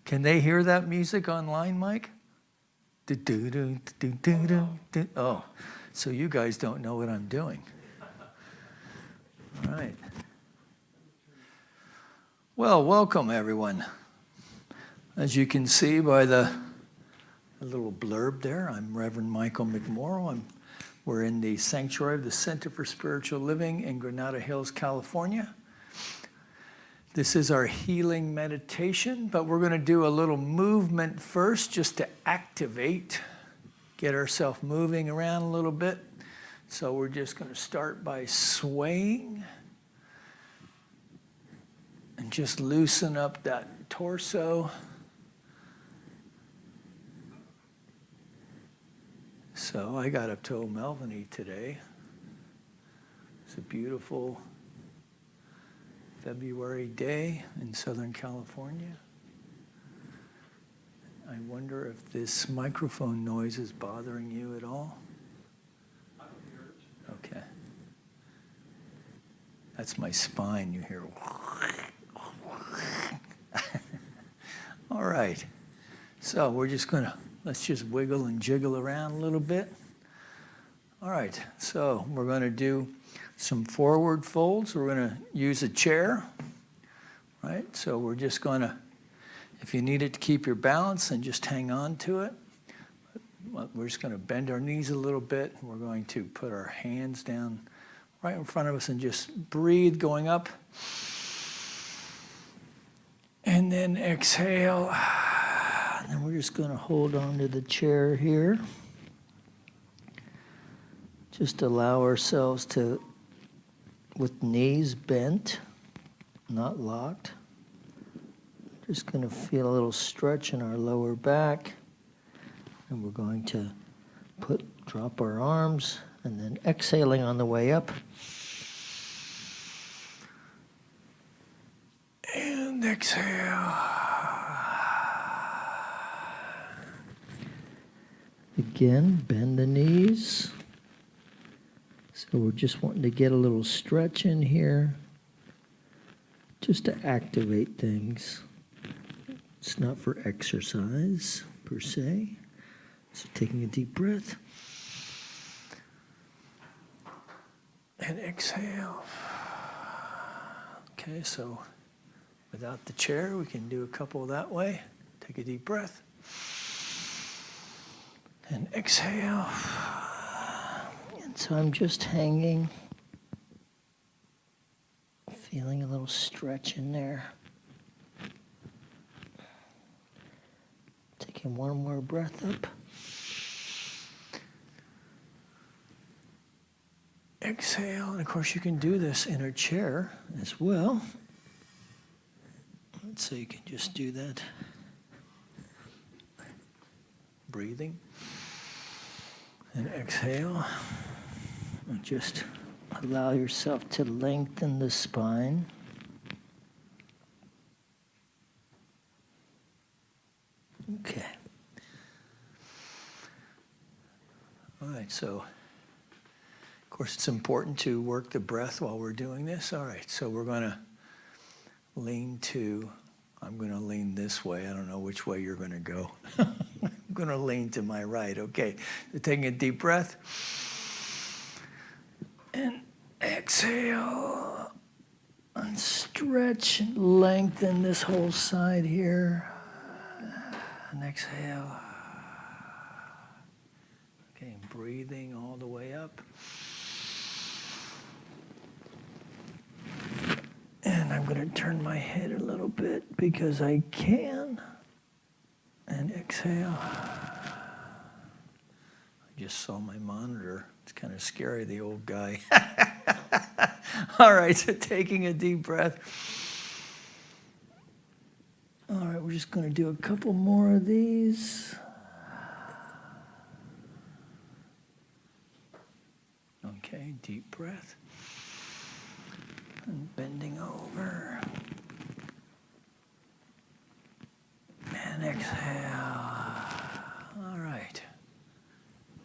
Can they hear that music online, Mike? Oh, so you guys don't know what I'm doing. All right. Well, welcome, everyone. As you can see by the little blurb there, I'm Reverend Michael McMorrow. We're in the sanctuary of the Center for Spiritual Living in Granada Hills, California. This is our healing meditation, but we're going to do a little movement first just to activate, get ourselves moving around a little bit. So we're just going to start by swaying and just loosen up that torso. So I got up to O'Melveny today. It's a beautiful February day in Southern California. I wonder if this microphone noise is bothering you at all. I don't hear it. Okay. That's my spine, you hear. All right. So we're just let's just wiggle and jiggle around a little bit. All right, so we're going to do some forward folds. We're going to use a chair, right? So we're just going to, if you need it to keep your balance, then just hang on to it. We're just going to bend our knees a little bit. We're going to put our hands down right in front of us and just breathe going up. And then exhale. And then we're just going to hold on to the chair here. Just allow ourselves to, with knees bent, not locked. Just going to feel a little stretch in our lower back. And we're going to drop our arms and then exhaling on the way up. And exhale. Again, bend the knees. So we're just wanting to get a little stretch in here, just to activate things. It's not for exercise, per se. So taking a deep breath. And exhale. Okay, so without the chair, we can do a couple that way. Take a deep breath. And exhale. And so I'm just hanging, feeling a little stretch in there. Taking one more breath up. Exhale, and of course you can do this in a chair as well. So you can just do that. Breathing. And exhale. And just allow yourself to lengthen the spine. Okay. All right, so of course it's important to work the breath while we're doing this. All right, so we're going to I'm going to lean this way. I don't know which way you're going to go. I'm going to lean to my right. Okay, so taking a deep breath. And exhale. And stretch and lengthen this whole side here. And exhale. Okay, breathing all the way up. And I'm going to turn my head a little bit because I can. And exhale. I just saw my monitor. It's kind of scary, the old guy. All right, so taking a deep breath. All right, we're just going to do a couple more of these. Okay, deep breath. And bending over. And exhale. All right.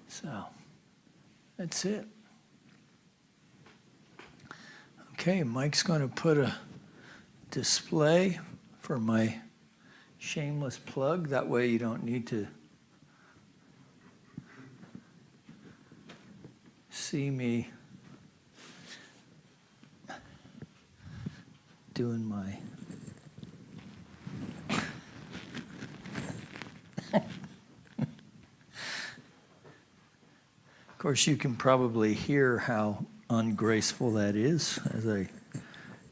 So, that's it. Okay, Mike's going to put a display for my shameless plug. That way you don't need to see me doing my Of course, you can probably hear how ungraceful that is as I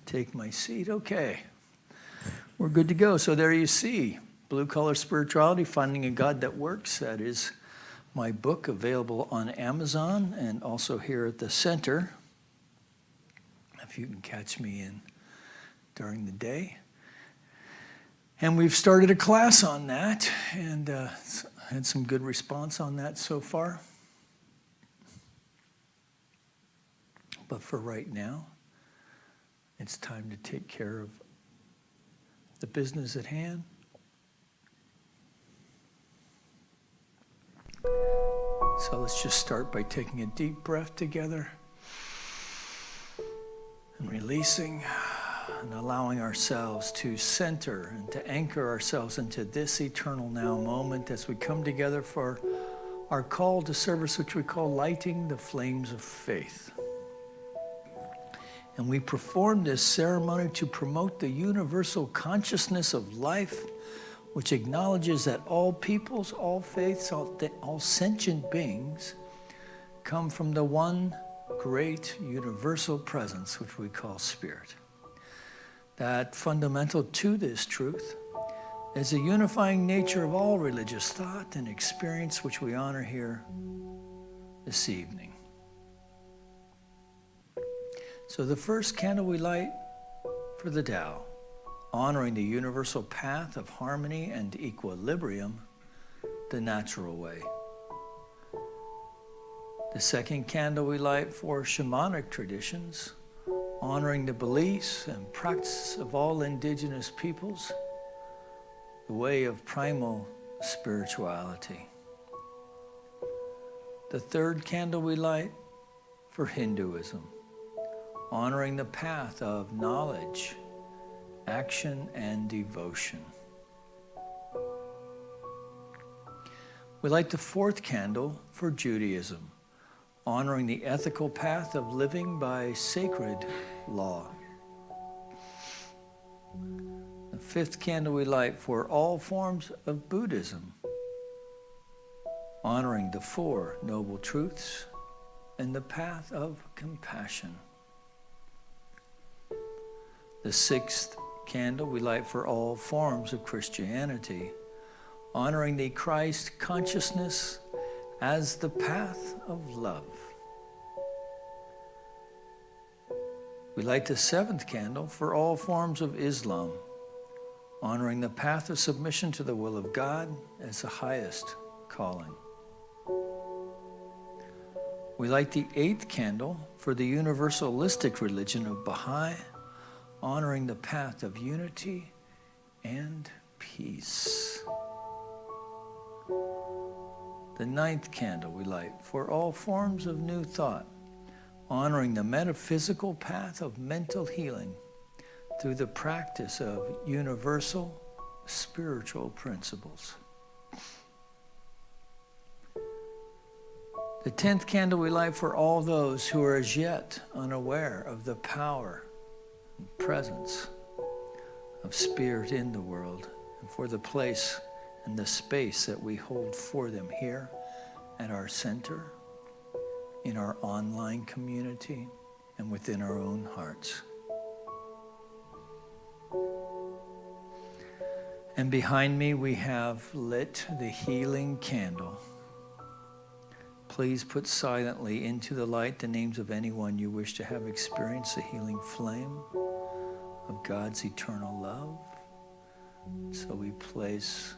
take my seat. Okay, we're good to go. So there you see, Blue Collar Spirituality, Finding a God That Works. That is my book, available on Amazon and also here at the center, if you can catch me in during the day. And we've started a class on that, and had some good response on that so far. But for right now, it's time to take care of the business at hand. So let's just start by taking a deep breath together and releasing and allowing ourselves to center and to anchor ourselves into this eternal now moment as we come together for our call to service, which we call Lighting the Flames of Faith. And we perform this ceremony to promote the universal consciousness of life, which acknowledges that all peoples, all faiths, all sentient beings come from the one great universal presence, which we call Spirit. That fundamental to this truth is the unifying nature of all religious thought and experience, which we honor here this evening. So the first candle we light for the Tao, honoring the universal path of harmony and equilibrium, the natural way. The second candle we light for shamanic traditions, honoring the beliefs and practices of all indigenous peoples, the way of primal spirituality. The third candle we light for Hinduism, honoring the path of knowledge, action, and devotion. We light the fourth candle for Judaism, honoring the ethical path of living by sacred law. The fifth candle we light for all forms of Buddhism, honoring the Four Noble Truths and the path of compassion. The sixth candle we light for all forms of Christianity, honoring the Christ consciousness as the path of love. We light the seventh candle for all forms of Islam, honoring the path of submission to the will of God as the highest calling. We light the eighth candle for the universalistic religion of Baha'i, honoring the path of unity and peace. The ninth candle we light for all forms of new thought, honoring the metaphysical path of mental healing through the practice of universal spiritual principles. The 10th candle we light for all those who are as yet unaware of the power and presence of Spirit in the world, and for the place and the space that we hold for them here at our center, in our online community, and within our own hearts. And behind me we have lit the healing candle. Please put silently into the light the names of anyone you wish to have experienced the healing flame of God's eternal love. So we place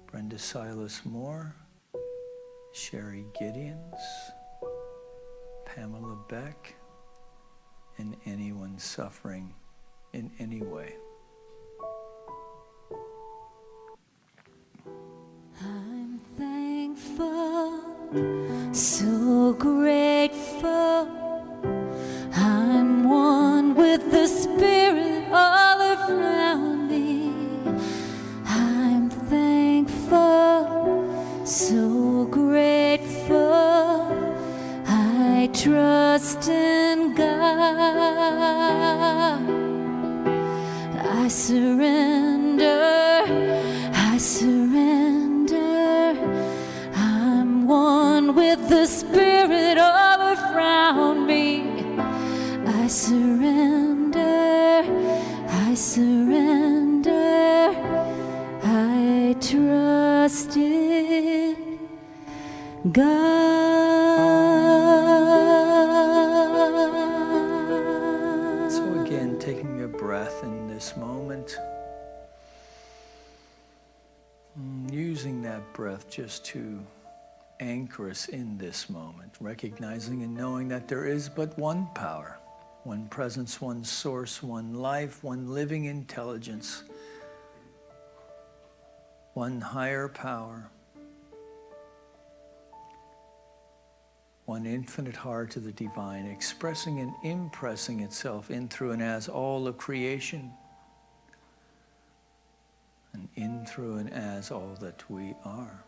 Brenda Silas Moore, Sherry Gideons, Pamela Beck, and anyone suffering in any way. I'm thankful, so grateful. I'm one with the Spirit all around me. trust in God. I surrender, I surrender. I'm one with the Spirit all around me. I surrender, I surrender. I trust in God. So again, taking a breath in this moment, using that breath just to anchor us in this moment, recognizing and knowing that there is but one power, one presence, one source, one life, one living intelligence, one higher power, one infinite heart of the divine, expressing and impressing itself in, through, and as all of creation, and in, through, and as all that we are.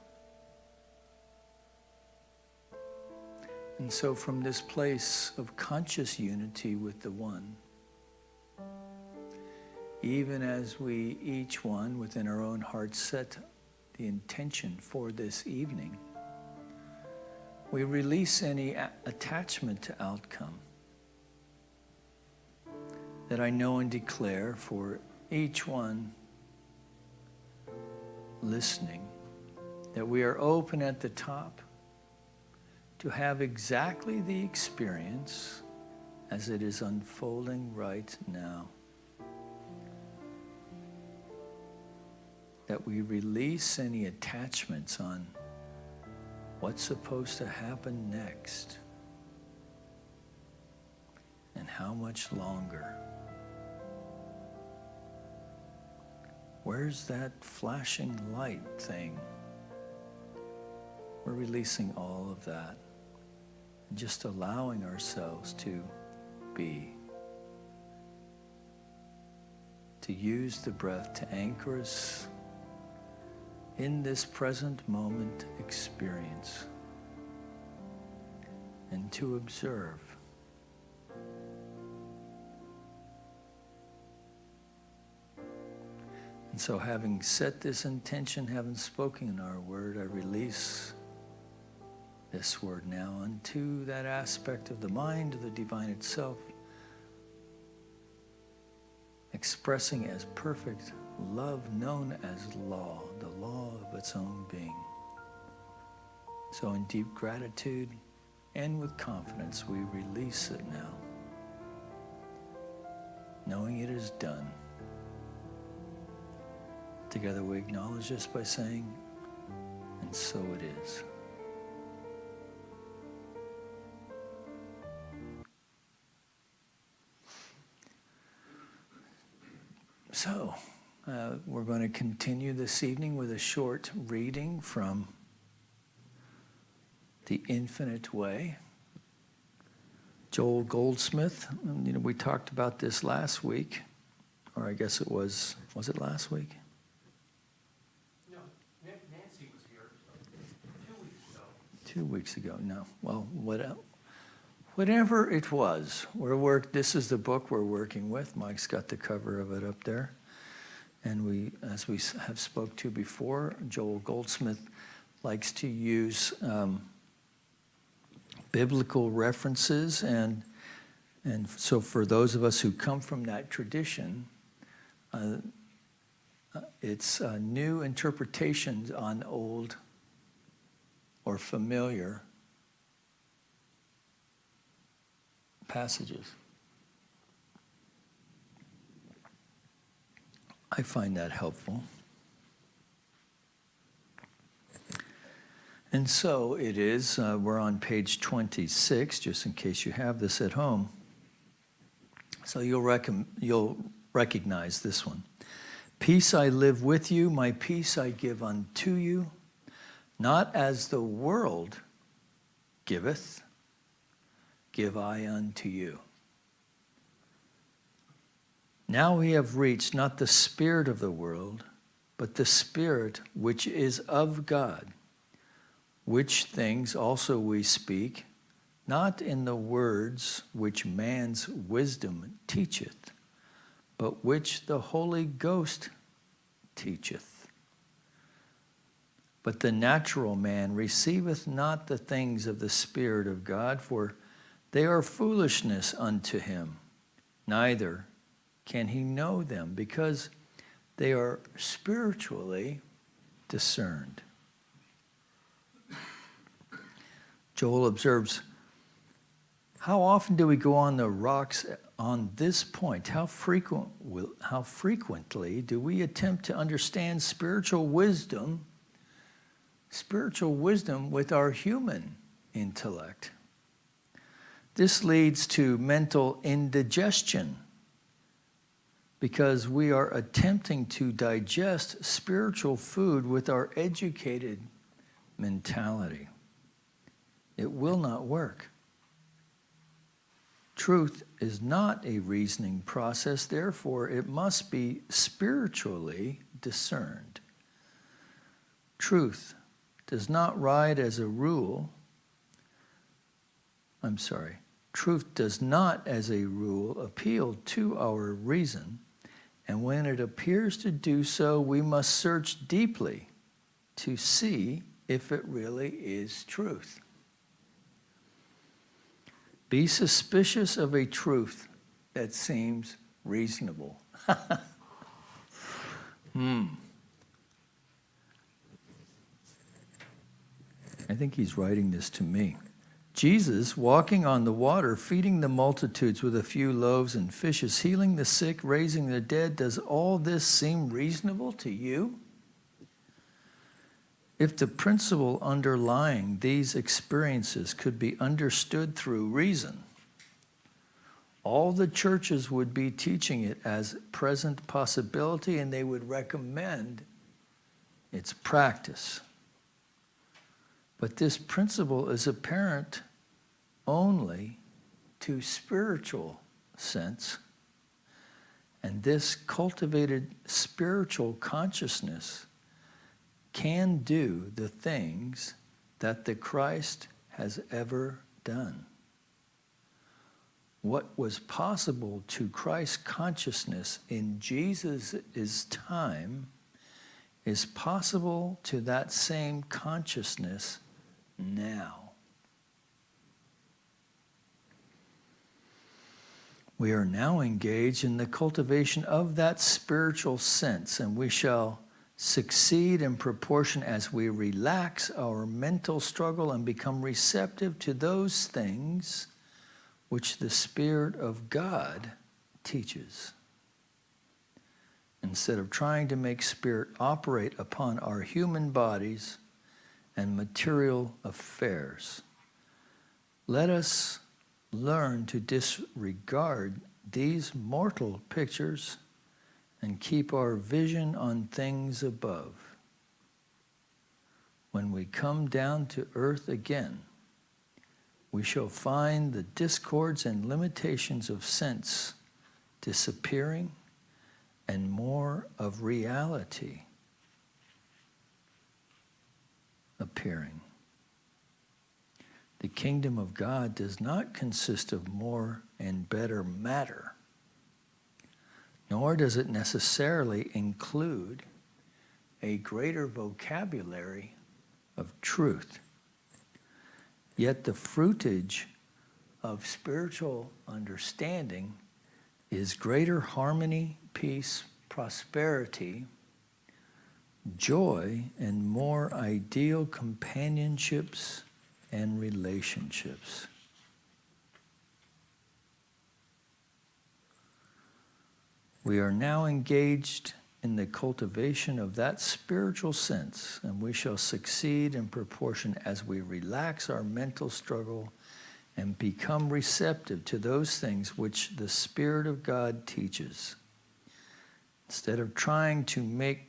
And so from this place of conscious unity with the One, even as we each one within our own heart set the intention for this evening, we release any attachment to outcome that I know and declare for each one listening, that we are open at the top to have exactly the experience as it is unfolding right now. That we release any attachments on what's supposed to happen next and how much longer. Where's that flashing light thing? We're releasing all of that and just allowing ourselves to be. To use the breath to anchor us in this present moment experience and to observe. And so having set this intention, having spoken our word, I release this word now unto that aspect of the mind of the divine itself, expressing as perfect love known as law, the law of its own being. So in deep gratitude and with confidence, we release it now, knowing it is done. Together we acknowledge this by saying, and so it is. So, we're going to continue this evening with a short reading from The Infinite Way. Joel Goldsmith, we talked about this last week, or I guess it was it last week? No, Nancy was here 2 weeks ago. 2 weeks ago, no. Well, whatever it was, this is the book we're working with. Mike's got the cover of it up there. And as we have spoke to before, Joel Goldsmith likes to use biblical references. And so for those of us who come from that tradition, it's new interpretations on old or familiar passages. I find that helpful. And so it is, we're on page 26, just in case you have this at home. So you'll recognize this one. Peace I live with you, my peace I give unto you, not as the world giveth, give I unto you. Now we have reached not the spirit of the world, but the Spirit which is of God, which things also we speak, not in the words which man's wisdom teacheth, but which the Holy Ghost teacheth. But the natural man receiveth not the things of the Spirit of God, for they are foolishness unto him, neither can he know them, because they are spiritually discerned. Joel observes, how often do we go on the rocks on this point? How frequently do we attempt to understand spiritual wisdom with our human intellect? This leads to mental indigestion because we are attempting to digest spiritual food with our educated mentality. It will not work. Truth is not a reasoning process, therefore it must be spiritually discerned. Truth does not not as a rule appeal to our reason, and when it appears to do so, we must search deeply to see if it really is truth. Be suspicious of a truth that seems reasonable. I think he's writing this to me. Jesus, walking on the water, feeding the multitudes with a few loaves and fishes, healing the sick, raising the dead, does all this seem reasonable to you? If the principle underlying these experiences could be understood through reason, all the churches would be teaching it as present possibility, and they would recommend its practice. But this principle is apparent only to spiritual sense, and this cultivated spiritual consciousness can do the things that the Christ has ever done. What was possible to Christ's consciousness in Jesus' time is possible to that same consciousness now. We are now engaged in the cultivation of that spiritual sense, and we shall succeed in proportion as we relax our mental struggle and become receptive to those things which the Spirit of God teaches. Instead of trying to make Spirit operate upon our human bodies and material affairs, let us learn to disregard these mortal pictures and keep our vision on things above. When we come down to earth again, we shall find the discords and limitations of sense disappearing and more of reality appearing. The kingdom of God does not consist of more and better matter, nor does it necessarily include a greater vocabulary of truth. Yet the fruitage of spiritual understanding is greater harmony, peace, prosperity, joy, and more ideal companionships and relationships. We are now engaged in the cultivation of that spiritual sense, and we shall succeed in proportion as we relax our mental struggle and become receptive to those things which the Spirit of God teaches. Instead of trying to make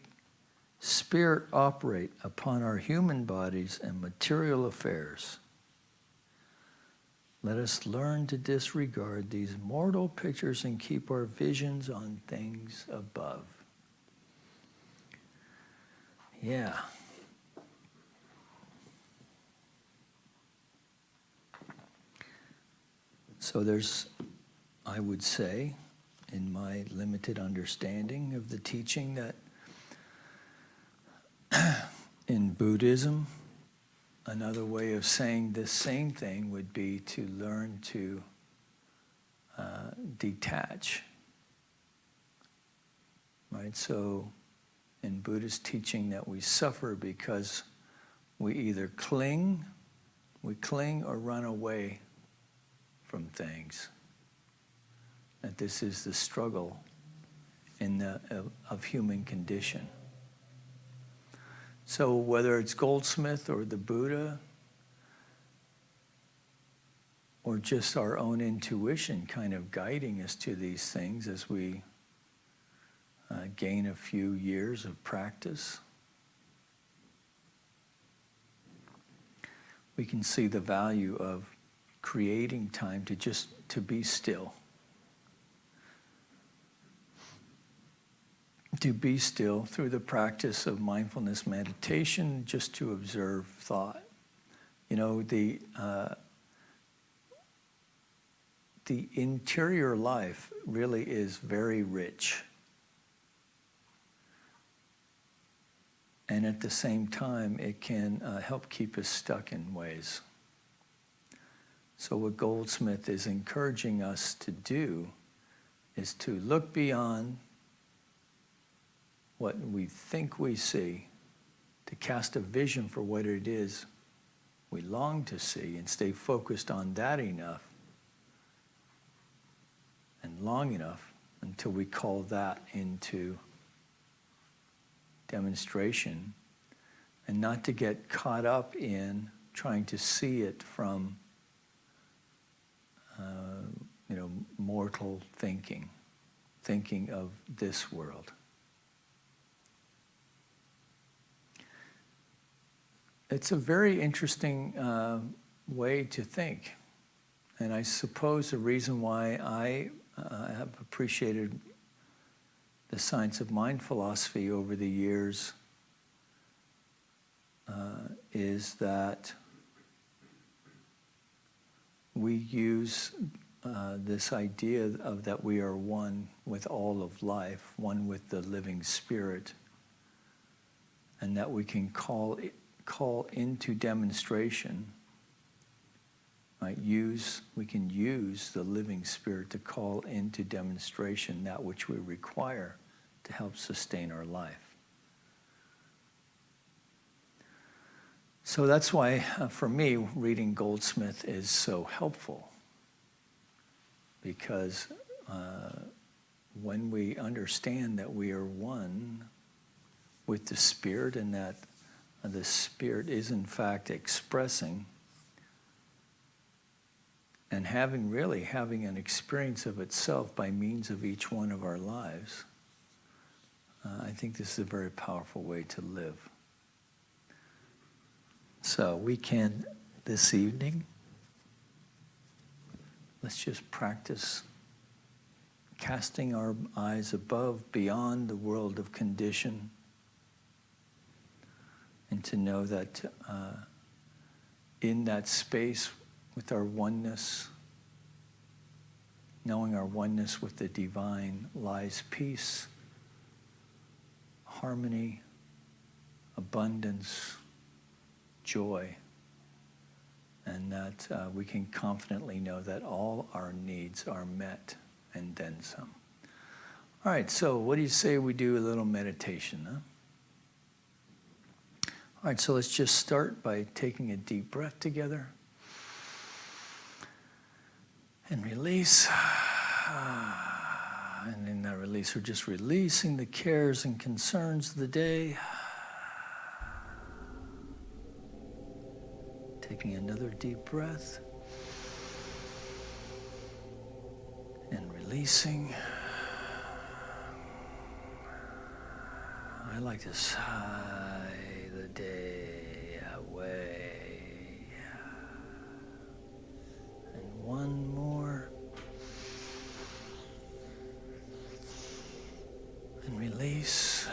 Spirit operate upon our human bodies and material affairs, let us learn to disregard these mortal pictures and keep our visions on things above. Yeah. So there's, I would say, in my limited understanding of the teaching, that in Buddhism, another way of saying this same thing would be to learn to detach. Right? So in Buddhist teaching that we suffer because we either cling or run away from things. That this is the struggle of human condition. So whether it's Goldsmith or the Buddha, or just our own intuition kind of guiding us to these things as we gain a few years of practice, we can see the value of creating time to be still. To be still through the practice of mindfulness meditation, just to observe thought. You know, the interior life really is very rich. And at the same time, it can help keep us stuck in ways. So what Goldsmith is encouraging us to do is to look beyond what we think we see, to cast a vision for what it is we long to see, and stay focused on that enough and long enough until we call that into demonstration, and not to get caught up in trying to see it from mortal thinking of this world. It's a very interesting way to think, and I suppose the reason why I have appreciated the science of mind philosophy over the years is that we use this idea of that we are one with all of life, one with the living spirit, and that we can call into demonstration, right? We can use the living spirit to call into demonstration that which we require to help sustain our life. So that's why, for me, reading Goldsmith is so helpful. Because when we understand that we are one with the Spirit, and that the Spirit is in fact expressing and having an experience of itself by means of each one of our lives, I think this is a very powerful way to live. So we can, this evening, let's just practice casting our eyes above, beyond the world of condition, and to know that in that space with our oneness, knowing our oneness with the divine, lies peace, harmony, abundance, joy, and that we can confidently know that all our needs are met and then some. All right, so what do you say we do a little meditation, huh? All right, so let's just start by taking a deep breath together and release. And in that release, we're just releasing the cares and concerns of the day. Taking another deep breath and releasing. I like to sigh the day away. And one more. And release.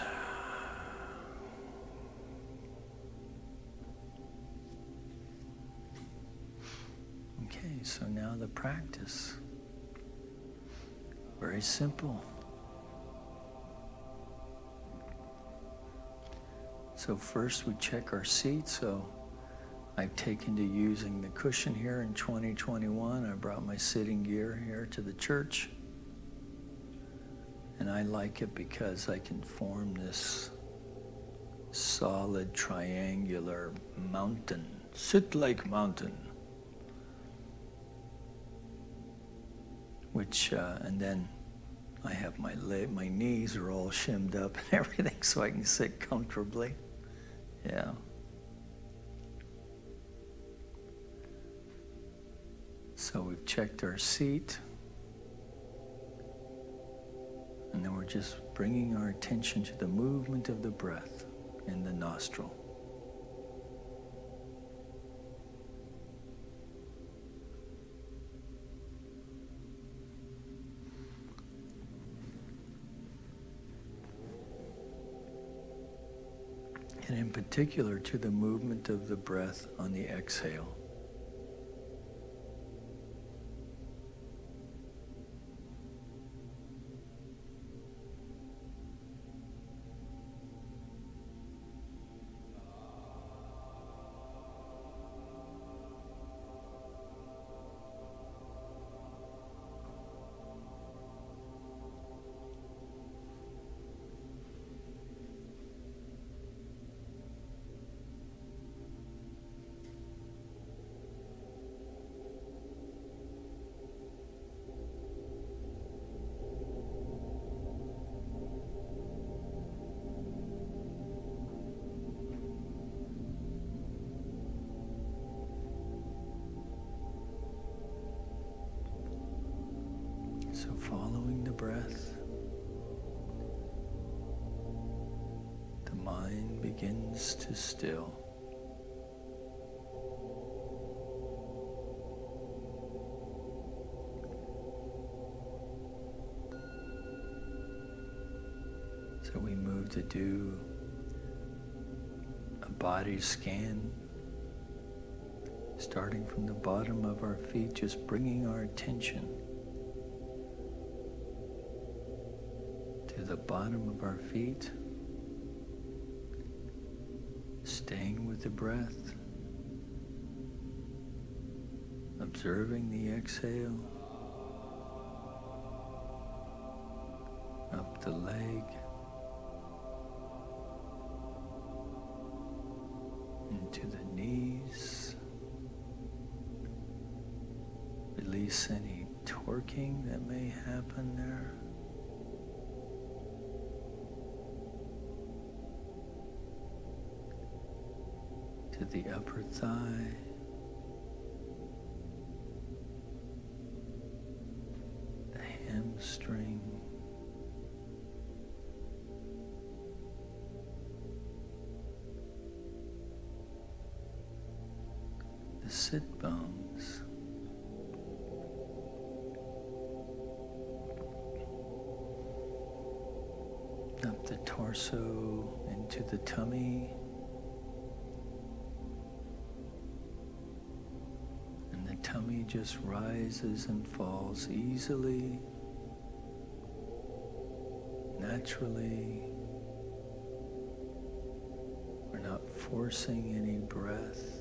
Okay. so now the practice. Very simple. So first we check our seat. So I've taken to using the cushion here in 2021. I brought my sitting gear here to the church. And I like it because I can form this solid triangular mountain, sit-like mountain. Which, and then I have my knees are all shimmed up and everything so I can sit comfortably. Yeah. So we've checked our seat. And then we're just bringing our attention to the movement of the breath in the nostril. And in particular to the movement of the breath on the exhale. So following the breath, the mind begins to still. So we move to do a body scan, starting from the bottom of our feet, just bringing our attention to the bottom of our feet, staying with the breath, observing the exhale, up the leg, into the knees. Release any torquing that may happen there. To the upper thigh. The hamstring. The sit bones. Up the torso into the tummy. And the tummy just rises and falls easily, naturally. We're not forcing any breath.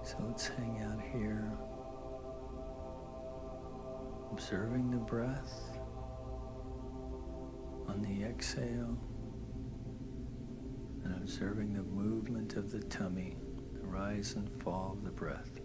So let's hang out here, observing the breath on the exhale and observing the movement of the tummy, the rise and fall of the breath.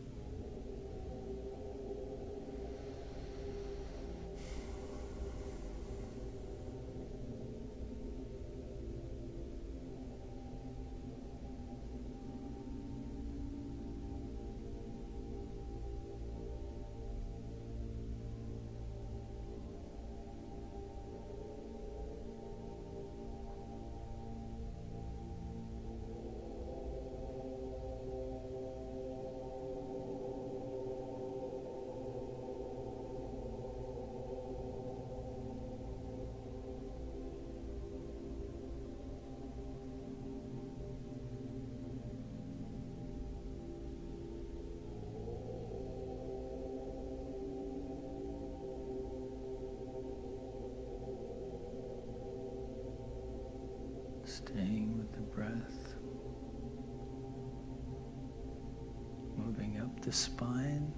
the spine.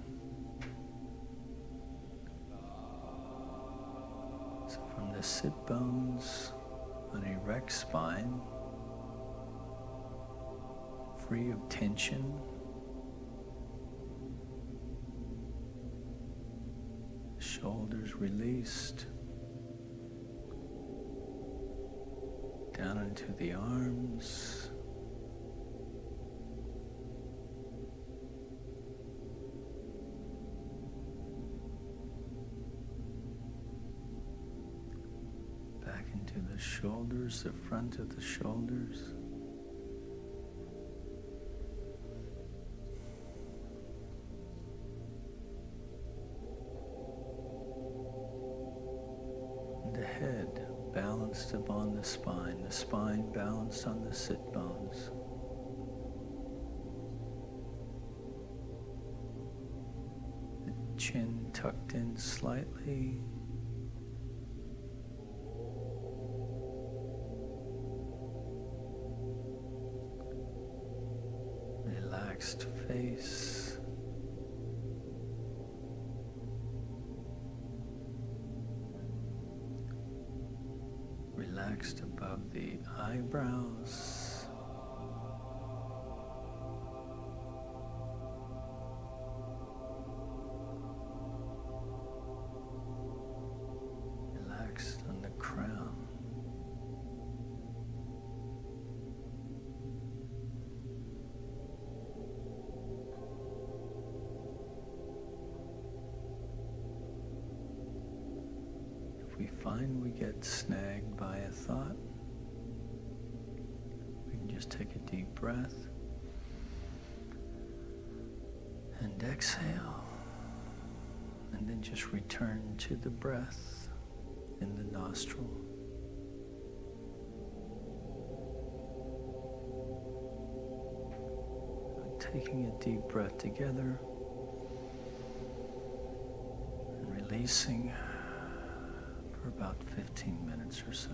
So from the sit bones, an erect spine, free of tension. Shoulders released. Down into the arms. Back into the shoulders, the front of the shoulders. And the head balanced upon the spine balanced on the sit bones. The chin tucked in slightly. Relaxed face. Relaxed above the eyebrows. Relaxed on the crown. We find we get snagged by a thought, we can just take a deep breath and exhale, and then just return to the breath in the nostril. Taking a deep breath together and releasing for about 15 minutes or so.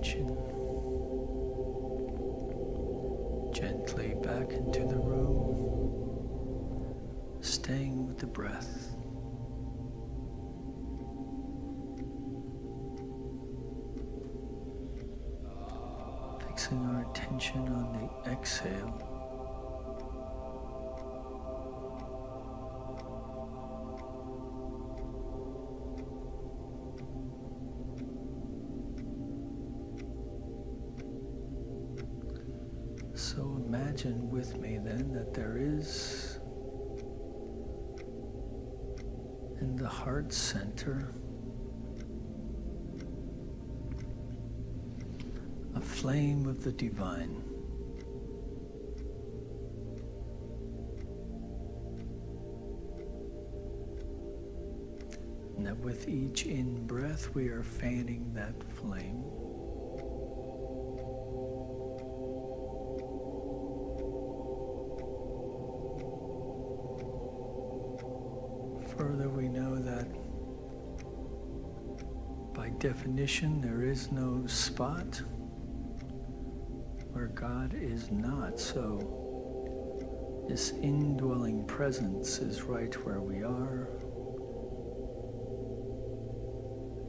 attention gently back into the room, staying with the breath. Fixing our attention on the exhale. So imagine with me then that there is in the heart center a flame of the divine. And that with each in-breath we are fanning that flame. Further, we know that by definition there is no spot where God is not. So this indwelling presence is right where we are,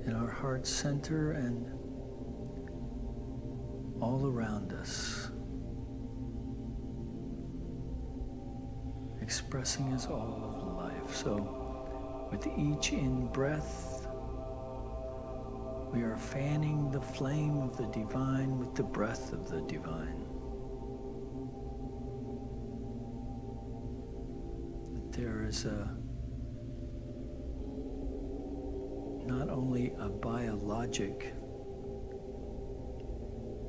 in our heart center and all around us, expressing as all of life. So with each in-breath, we are fanning the flame of the divine with the breath of the divine. There is not only a biologic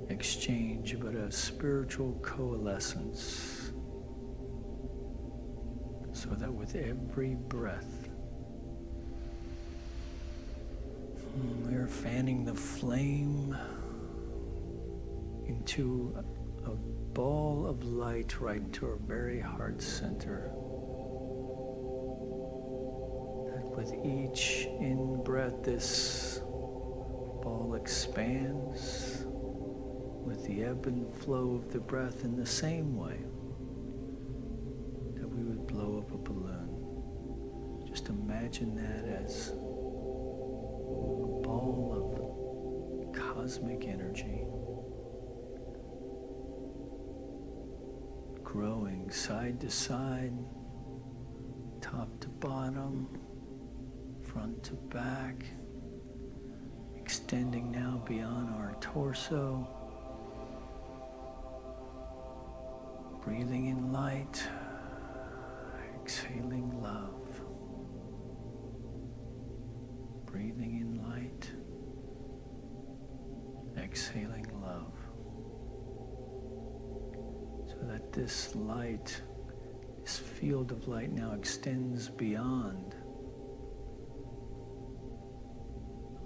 exchange, but a spiritual coalescence, so that with every breath, we are fanning the flame into a ball of light right into our very heart center. That with each in-breath, this ball expands with the ebb and flow of the breath in the same way that we would blow up a balloon. Just imagine that as ball of cosmic energy growing side to side, top to bottom, front to back, extending now beyond our torso, breathing in light, exhaling love. Breathing in light, exhaling love. So that this light, this field of light now extends beyond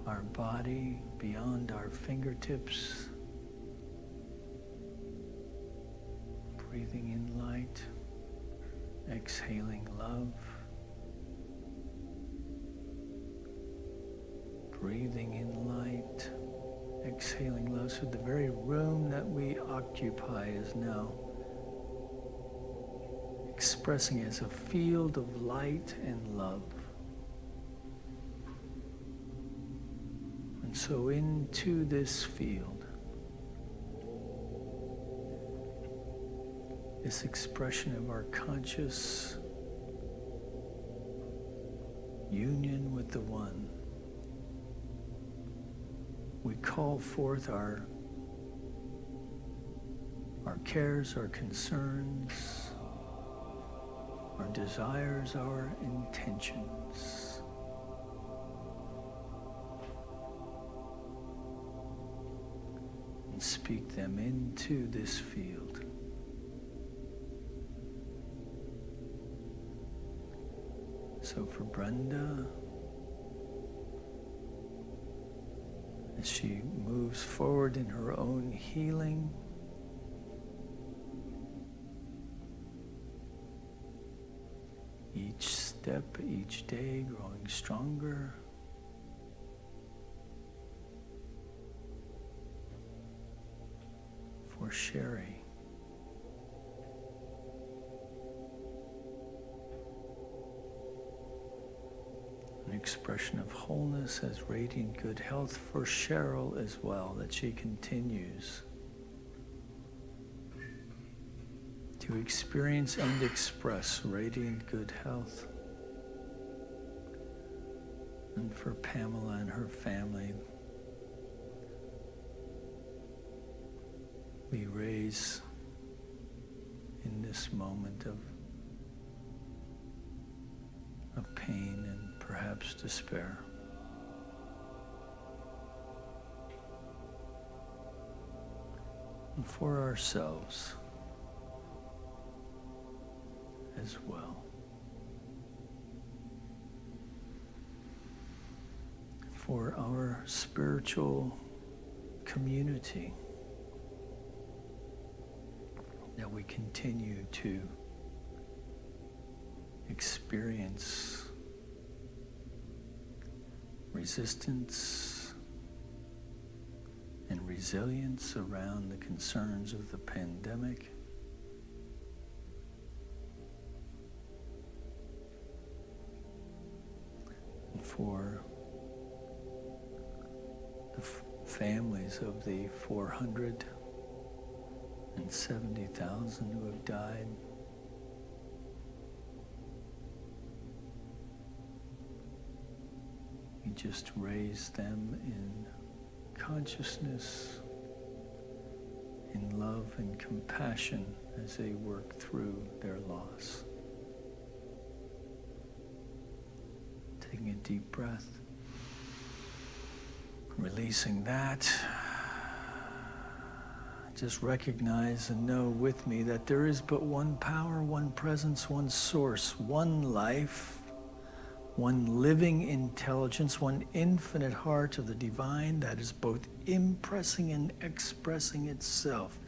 our body, beyond our fingertips. Breathing in light, exhaling love. Breathing in light, exhaling love. So the very room that we occupy is now expressing as a field of light and love. And so into this field, this expression of our conscious union with the One, we call forth our cares, our concerns, our desires, our intentions. And speak them into this field. So for Brenda, as she moves forward in her own healing, each step, each day growing stronger, for Sherry. An expression of wholeness as radiant good health for Cheryl as well, that she continues to experience and express radiant good health. And for Pamela and her family, we raise in this moment of pain and perhaps despair. And for ourselves as well. For our spiritual community, that we continue to experience resistance and resilience around the concerns of the pandemic. And for the families of the 470,000 who have died. We just raise them in consciousness, in love and compassion as they work through their loss. Taking a deep breath, releasing that. Just recognize and know with me that there is but one power, one presence, one source, one life, one living intelligence, one infinite heart of the divine that is both impressing and expressing itself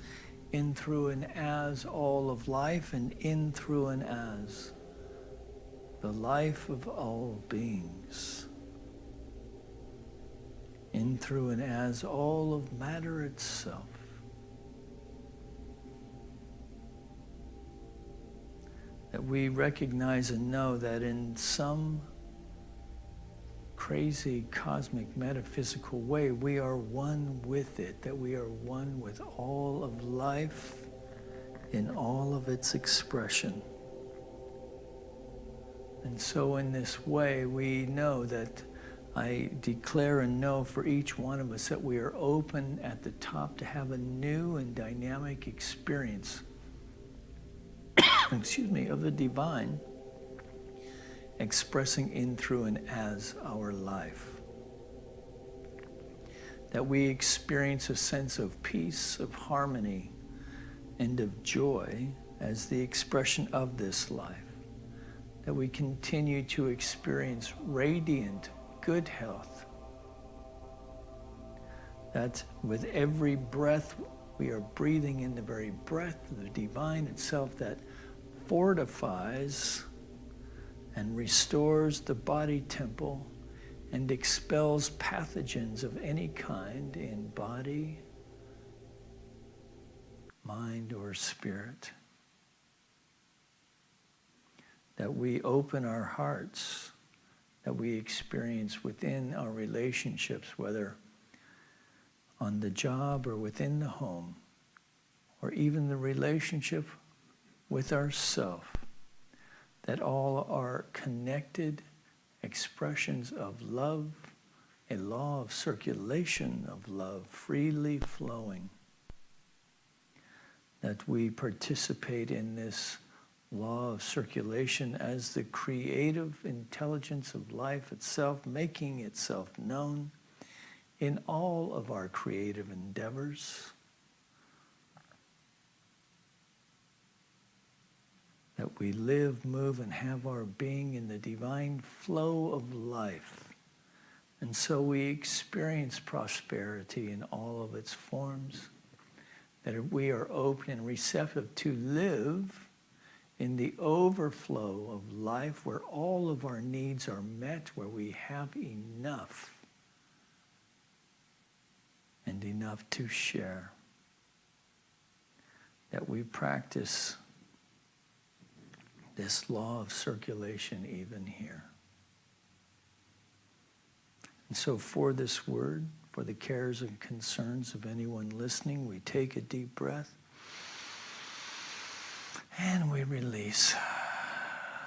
in, through, and as all of life, and in, through, and as the life of all beings. In, through, and as all of matter itself. That we recognize and know that in some crazy cosmic metaphysical way, we are one with it, that we are one with all of life in all of its expression. And so in this way, we know that I declare and know for each one of us that we are open at the top to have a new and dynamic experience of the divine expressing in, through, and as our life. That we experience a sense of peace, of harmony, and of joy as the expression of this life. That we continue to experience radiant good health. That with every breath we are breathing in the very breath of the divine itself that fortifies and restores the body temple and expels pathogens of any kind in body, mind, or spirit. That we open our hearts, that we experience within our relationships, whether on the job or within the home, or even the relationship with ourself, that all are connected expressions of love, a law of circulation of love freely flowing. That we participate in this law of circulation as the creative intelligence of life itself, making itself known in all of our creative endeavors. That we live, move, and have our being in the divine flow of life. And so we experience prosperity in all of its forms. That we are open and receptive to live in the overflow of life where all of our needs are met, where we have enough and enough to share. that we practice this law of circulation even here. And so for this word, for the cares and concerns of anyone listening, we take a deep breath and we release,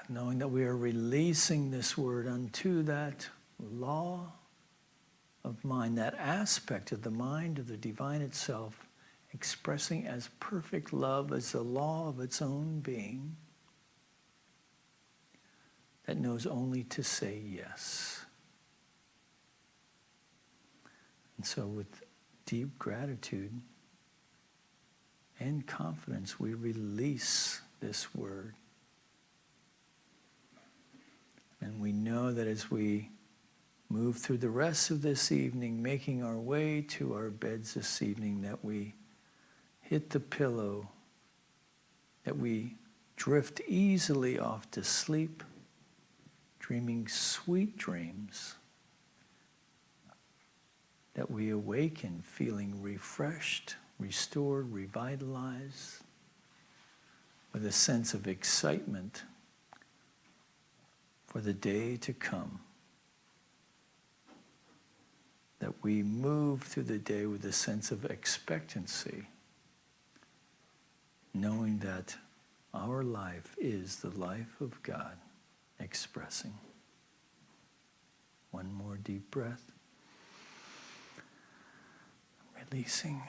knowing that we are releasing this word unto that law of mind, that aspect of the mind of the divine itself, expressing as perfect love as the law of its own being, that knows only to say yes. And so with deep gratitude and confidence, we release this word. And we know that as we move through the rest of this evening, making our way to our beds this evening, that we hit the pillow, that we drift easily off to sleep, dreaming sweet dreams, that we awaken feeling refreshed, restored, revitalized, with a sense of excitement for the day to come. That we move through the day with a sense of expectancy, knowing that our life is the life of God expressing. One more deep breath. Releasing.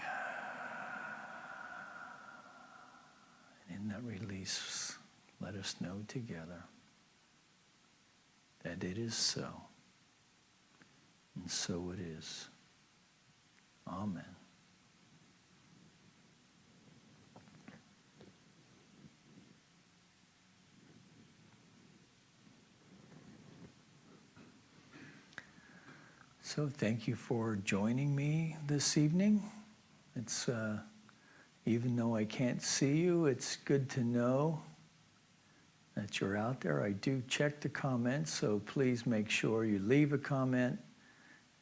And in that release, let us know together that it is so. And so it is. Amen. So thank you for joining me this evening. It's even though I can't see you, it's good to know that you're out there. I do check the comments, so please make sure you leave a comment.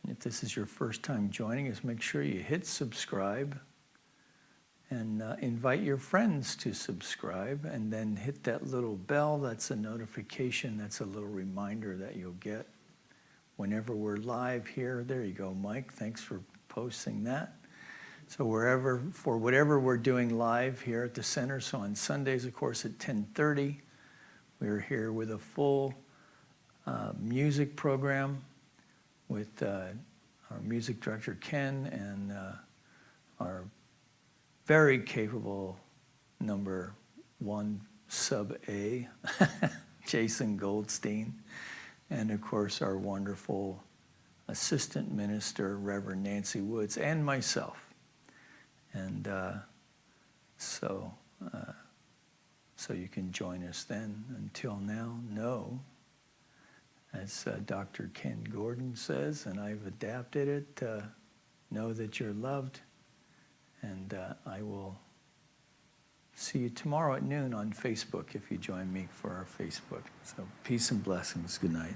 And if this is your first time joining us, make sure you hit subscribe and invite your friends to subscribe, and then hit that little bell. That's a notification. That's a little reminder that you'll get whenever we're live here. There you go, Mike. Thanks for posting that. So for whatever we're doing live here at the center, so on Sundays, of course, at 10:30, we're here with a full music program with our music director, Ken, and our very capable number 1 sub A, Jason Goldstein, and of course our wonderful assistant minister, Reverend Nancy Woods, and myself. And so you can join us then. Until now, know, as Dr. Ken Gordon says, and I've adapted it, know that you're loved. And I will see you tomorrow at noon on Facebook if you join me for our Facebook. So peace and blessings. Good night.